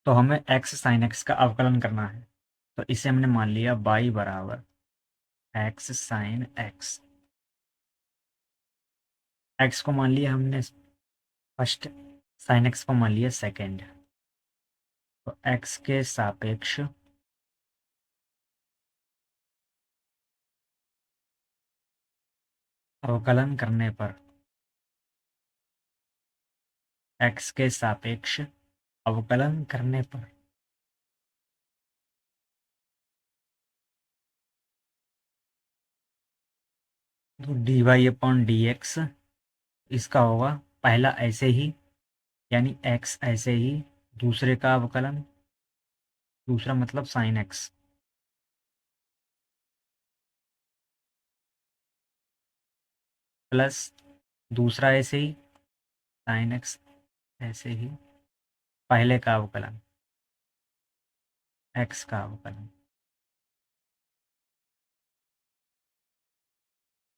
तो हमें x sine x का अवकलन करना है। तो इसे हमने मान लिया y बराबर एक्स साइन एक्स। एक्स को मान लिया हमने फर्स्ट, साइन एक्स को मान लिया सेकेंड। तो एक्स के सापेक्ष अवकलन करने पर, एक्स के सापेक्ष अवकलन करने पर तो d y upon d x इसका होगा पहला ऐसे ही, यानी एक्स ऐसे ही, दूसरे का अवकलन, दूसरा मतलब साइन एक्स, प्लस दूसरा ऐसे ही, साइन एक्स ऐसे ही, पहले का अवकलन, एक्स का अवकलन,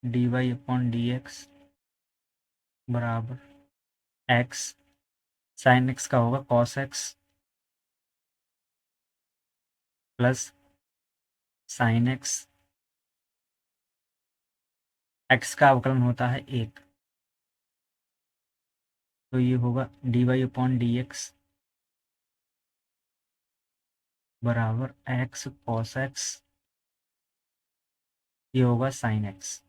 d y upon d x बराबर एक्स साइन एक्स का होगा cos x plus sine x, x का अवकलन होता है एक, तो ये होगा d y upon d x बराबर एक्स कॉस एक्स, ये होगा साइन एक्स।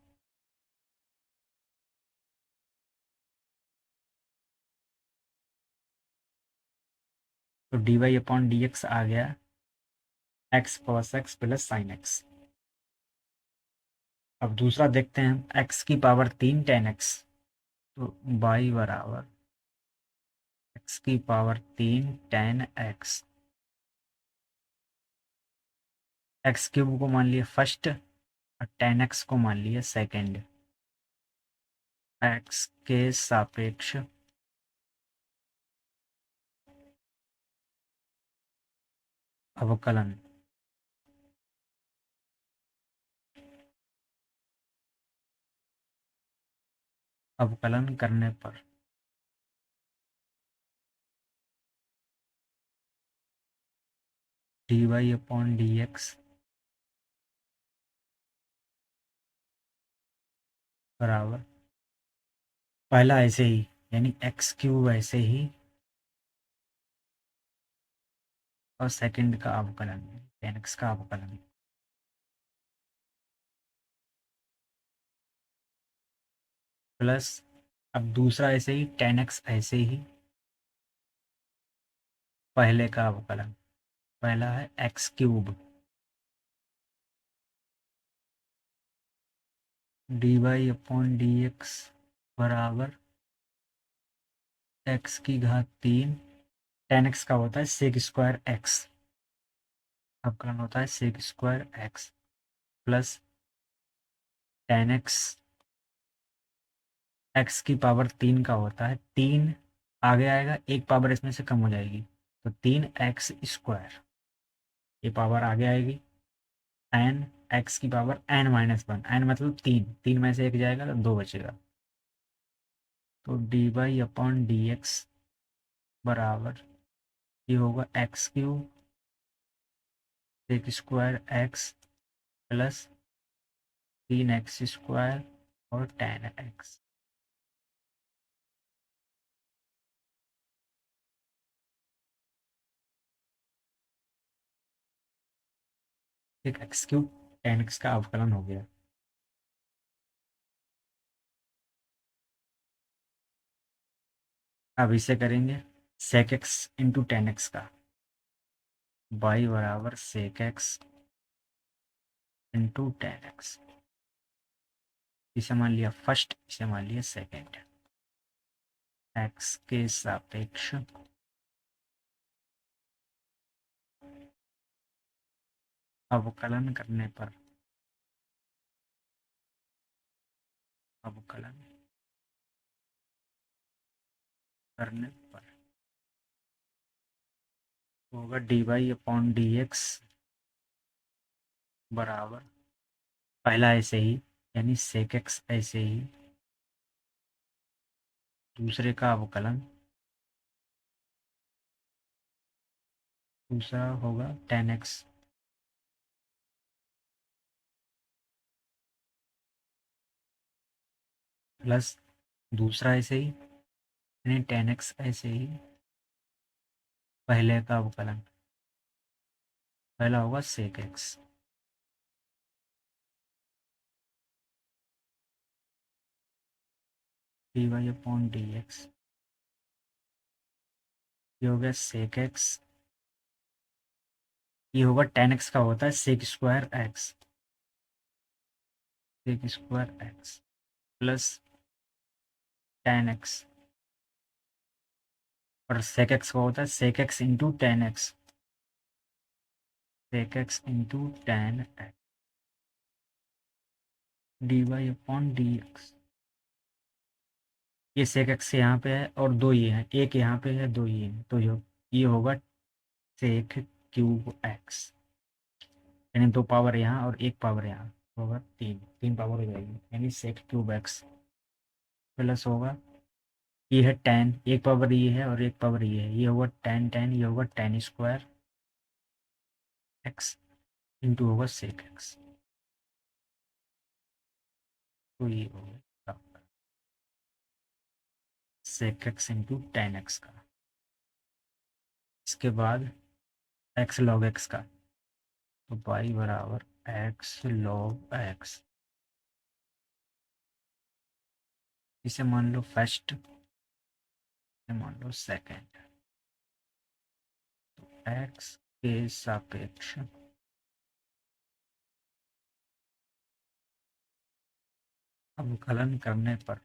तो d y upon d x आ गया x cos x plus sine x. अब दूसरा देखते हैं, एक्स की पावर 3 टेन एक्स। तो y बराबर एक्स की power 3 ten x, x cube को मान लिया फर्स्ट और टेन एक्स को मान लिया सेकेंड। एक्स के सापेक्ष अवकलन, अवकलन करने पर d y upon d x बराबर पहला ऐसे ही, यानी एक्स क्यूब ऐसे ही, और सेकंड का अवकलन टेन एक्स का अवकलन प्लस, अब दूसरा ऐसे ही टेन एक्स ऐसे ही, पहले का अवकलन, पहला है x cube d y upon d x बराबर एक्स की घात 3, टेन एक्स का होता है सेक स्क्वायर एक्स, अवकलन होता है sec square x plus ten x, x की पावर 3 का होता है 3, आगे आएगा एक पावर इसमें से कम हो जाएगी, तो 3 एक्स स्क्वायर, ये पावर आगे आएगी, एन एक्स की power n minus one, n मतलब 3, 3 में से एक जाएगा तो 2 बचेगा। तो d y upon d x बराबर ये होगा x cube sec square x plus 3 x square और 10 एक्स। एक एक्स क्यूब 10 एक्स का अवकलन हो गया। अब इसे करेंगे सेक एक्स इंटू 10 एक्स का, y बराबर सेक एक्स इंटू 10 एक्स, इसे मान लिया फर्स्ट, इसे मान लिया सेकेंड। एक्स के सापेक्ष अवकलन करने पर, अवकलन करने पर होगा d y upon d x बराबर पहला ऐसे ही, यानी सेक एक्स ऐसे ही, दूसरे का अवकलन दूसरा होगा 10x प्लस दूसरा ऐसे ही, यानी 10x ऐसे ही पहले का अवकलन, पहला होगा sec x dy upon d x, ये हो गया sec x, ये होगा 10x का होता है sec square x, sec square x plus 10x, और sec x का होता है sec x into 10x, sec x into 10x dy upon d x. ये sec x यहाँ पे है और दो ये है, एक यहाँ पे है दो ये है, तो ये होगा sec क्यूब x, यानी दो पावर यहाँ और एक पावर यहाँ, होगा तीन, तीन पावर हो जाएगी, यानी sec क्यूब x प्लस होगा, ये है टेन, एक पावर ये है और एक पावर ये है, ये होगा टेन टेन, ये होगा टेन स्क्वायर एक्स इंटू होगा सेक एक्स, तो ये होगा sec x into ten x का। इसके बाद एक्स लॉग एक्स का, तो पाई बराबर एक्स लॉग एक्स, इसे मान लो फर्स्ट, मान लो सेकेंड, तो एक्स के सापेक्ष अवकलन करने पर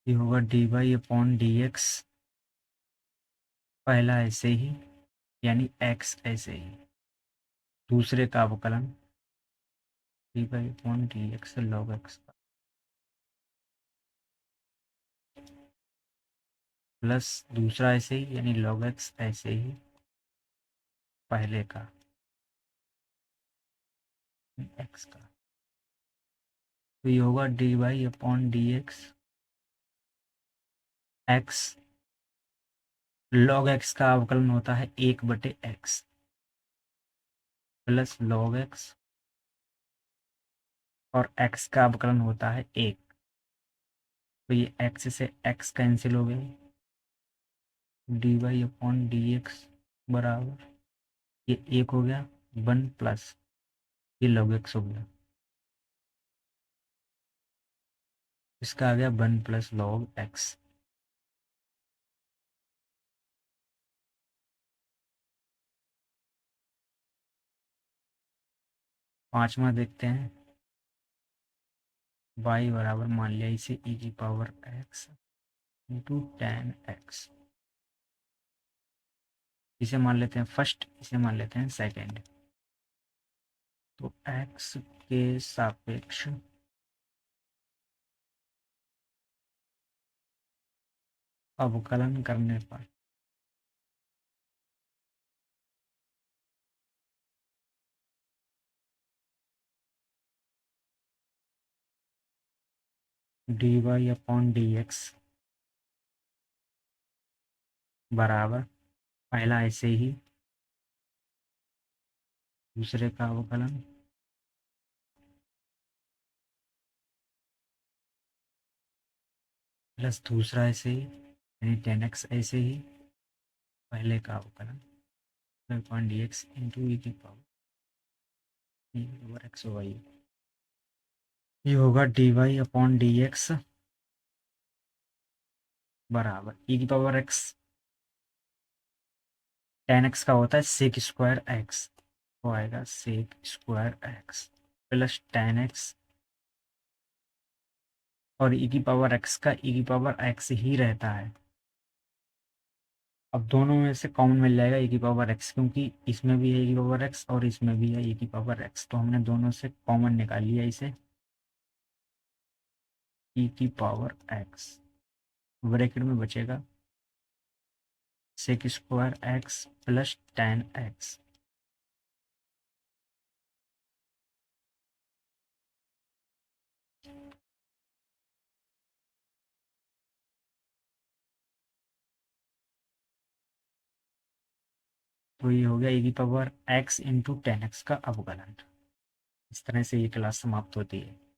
ये होगा d y upon d x, पहला ऐसे ही, यानी एक्स ऐसे ही, दूसरे का अवकलन d y upon d x log x का, प्लस दूसरा ऐसे ही, यानी लॉग एक्स ऐसे ही पहले का एक्स का, तो ये होगा d y upon d x, x log x का अवकलन होता है एक बटे एक्स, प्लस लॉग एक्स, और एक्स का अवकलन होता है एक, तो ये एक्स से एक्स कैंसिल हो गए, d y upon d x बराबर, ये एक हो गया वन प्लस ये लॉग एक्स हो गया, इसका आ गया वन प्लस लॉग एक्स। पांचवा देखते हैं, y बराबर मान लिया इसे e की power x into ten x, इसे मान लेते हैं फर्स्ट, इसे मान लेते हैं सेकेंड, तो x के सापेक्ष अवकलन करने पर d y upon d x बराबर, पहला ऐसे ही, दूसरे का अवकलन प्लस दूसरा ऐसे ही, यानी टेन एक्स ऐसे ही पहले का अवकलन upon d x into e की power e over x y, ये होगा d y upon d x बराबर ई की पावर एक्स, टेन एक्स का होता है सेक स्क्वायर एक्स, तो आएगा sec square x plus ten x, और ई की पावर एक्स का ई की पावर एक्स ही रहता है, अब दोनों में से कॉमन मिल जाएगा ई की पावर एक्स, क्योंकि इसमें भी है ई की पावर एक्स और इसमें भी है ई की पावर एक्स, तो हमने दोनों से कॉमन निकाल लिया इसे, ई की पावर एक्स ब्रैकेट में बचेगा sec square x plus ten x, तो ये हो गया e की पावर x इंटू 10x का अवकलन। इस तरह से ये क्लास समाप्त होती है।